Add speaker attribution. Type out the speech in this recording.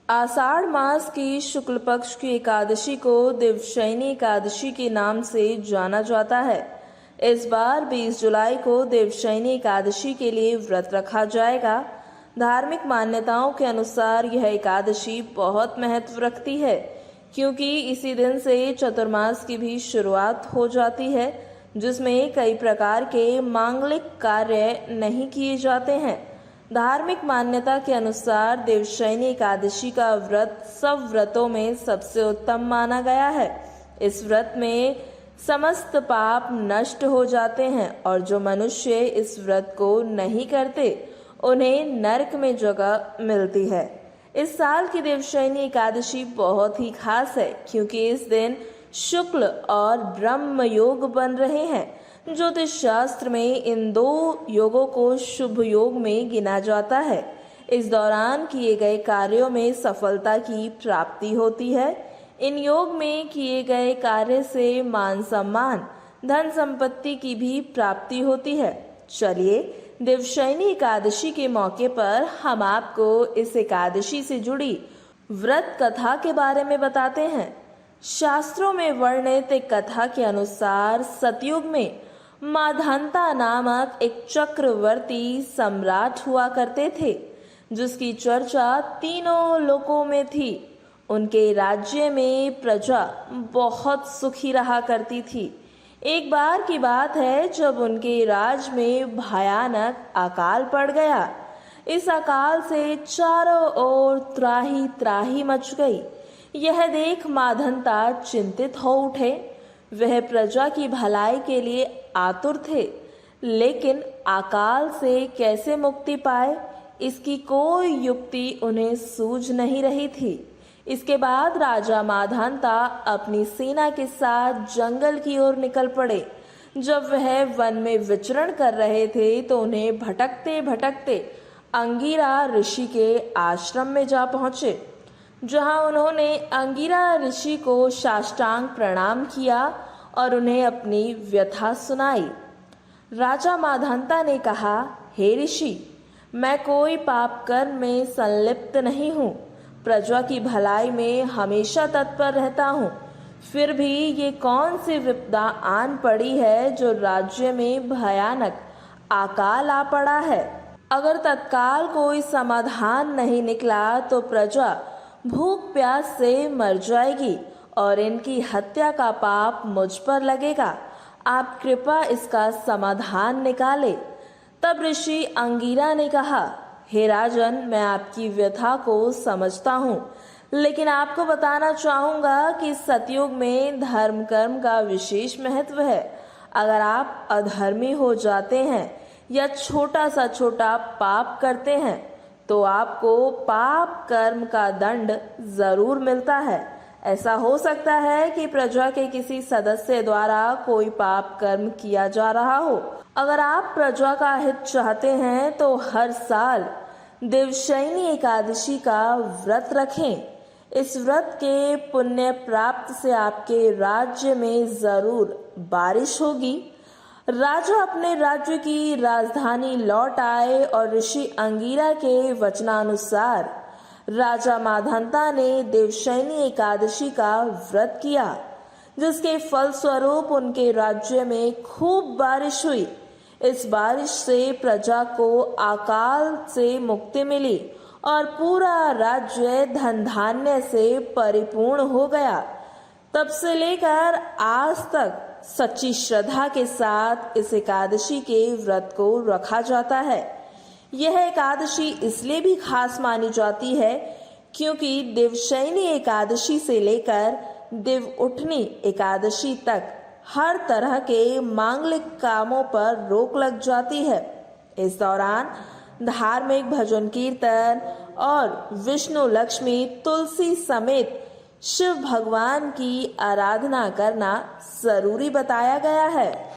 Speaker 1: आषाढ़ मास की शुक्ल पक्ष की एकादशी को देवशयनी एकादशी के नाम से जाना जाता है। इस बार 20 जुलाई को देवशयनी एकादशी के लिए व्रत रखा जाएगा। धार्मिक मान्यताओं के अनुसार यह एकादशी बहुत महत्व रखती है, क्योंकि इसी दिन से चतुर्मास की भी शुरुआत हो जाती है, जिसमें कई प्रकार के मांगलिक कार्य नहीं किए जाते हैं। धार्मिक मान्यता के अनुसार देवशयनी एकादशी का व्रत सब व्रतों में सबसे उत्तम माना गया है। इस व्रत में समस्त पाप नष्ट हो जाते हैं और जो मनुष्य इस व्रत को नहीं करते उन्हें नरक में जगह मिलती है। इस साल की देवशयनी एकादशी बहुत ही खास है, क्योंकि इस दिन शुक्ल और ब्रह्म योग बन रहे हैं। ज्योतिष शास्त्र में इन दो योगों को शुभ योग में गिना जाता है। इस दौरान किए गए कार्यों में सफलता की प्राप्ति होती है। इन योग में किए गए कार्य से मान सम्मान, धन संपत्ति की भी प्राप्ति होती है। चलिए, देवशयनी एकादशी के मौके पर हम आपको इस एकादशी से जुड़ी व्रत कथा के बारे में बताते हैं। शास्त्रों में वर्णित एक कथा के अनुसार सतयुग में माधांता नामक एक चक्रवर्ती सम्राट हुआ करते थे, जिसकी चर्चा तीनों लोकों में थी। उनके राज्य में प्रजा बहुत सुखी रहा करती थी। एक बार की बात है, जब उनके राज्य में भयानक अकाल पड़ गया। इस अकाल से चारों ओर त्राही त्राही मच गई। यह देख माधंता चिंतित हो उठे। वह प्रजा की भलाई के लिए आतुर थे, लेकिन अकाल से कैसे मुक्ति पाए, इसकी कोई युक्ति उन्हें सूझ नहीं रही थी। इसके बाद राजा माधांता अपनी सेना के साथ जंगल की ओर निकल पड़े। जब वह वन में विचरण कर रहे थे तो उन्हें भटकते भटकते अंगिरा ऋषि के आश्रम में जा पहुंचे, जहां उन्होंने अंगिरा ऋषि को साष्टांग प्रणाम किया और उन्हें अपनी व्यथा सुनाई। राजा माधांता ने कहा, हे ऋषि, मैं कोई पाप कर्म में संलिप्त नहीं हूँ। प्रजा की भलाई में हमेशा तत्पर रहता हूँ। फिर भी ये कौन सी विपदा आन पड़ी है जो राज्य में भयानक अकाल आ पड़ा है। अगर तत्काल कोई समाधान नहीं निकला तो प्रजा भूख प्यास से मर जाएगी और इनकी हत्या का पाप मुझ पर लगेगा। आप कृपा इसका समाधान निकाले। तब ऋषि अंगिरा ने कहा, हे राजन, मैं आपकी व्यथा को समझता हूँ, लेकिन आपको बताना चाहूँगा कि सतयुग में धर्म कर्म का विशेष महत्व है। अगर आप अधर्मी हो जाते हैं या छोटा पाप करते हैं तो आपको पाप कर्म का दंड जरूर मिलता है। ऐसा हो सकता है कि प्रजा के किसी सदस्य द्वारा कोई पाप कर्म किया जा रहा हो। अगर आप प्रजा का हित चाहते हैं तो हर साल देवशयनी एकादशी का व्रत रखें। इस व्रत के पुण्य प्राप्त से आपके राज्य में जरूर बारिश होगी। राजा अपने राज्य की राजधानी लौट आए और ऋषि अंगिरा के वचनानुसार राजा माधांता ने देवशयनी एकादशी का व्रत किया, जिसके फलस्वरूप उनके राज्य में खूब बारिश हुई। इस बारिश से प्रजा को अकाल से मुक्ति मिली और पूरा राज्य धन धान्य से परिपूर्ण हो गया। तब से लेकर आज तक सच्ची श्रद्धा के साथ इस एकादशी के व्रत को रखा जाता है। यह एकादशी इसलिए भी खास मानी जाती है, क्योंकि देवशयनी एकादशी से लेकर देवउठनी एकादशी तक हर तरह के मांगलिक कामों पर रोक लग जाती है। इस दौरान धार्मिक भजन कीर्तन और विष्णु लक्ष्मी तुलसी समेत शिव भगवान की आराधना करना जरूरी बताया गया है।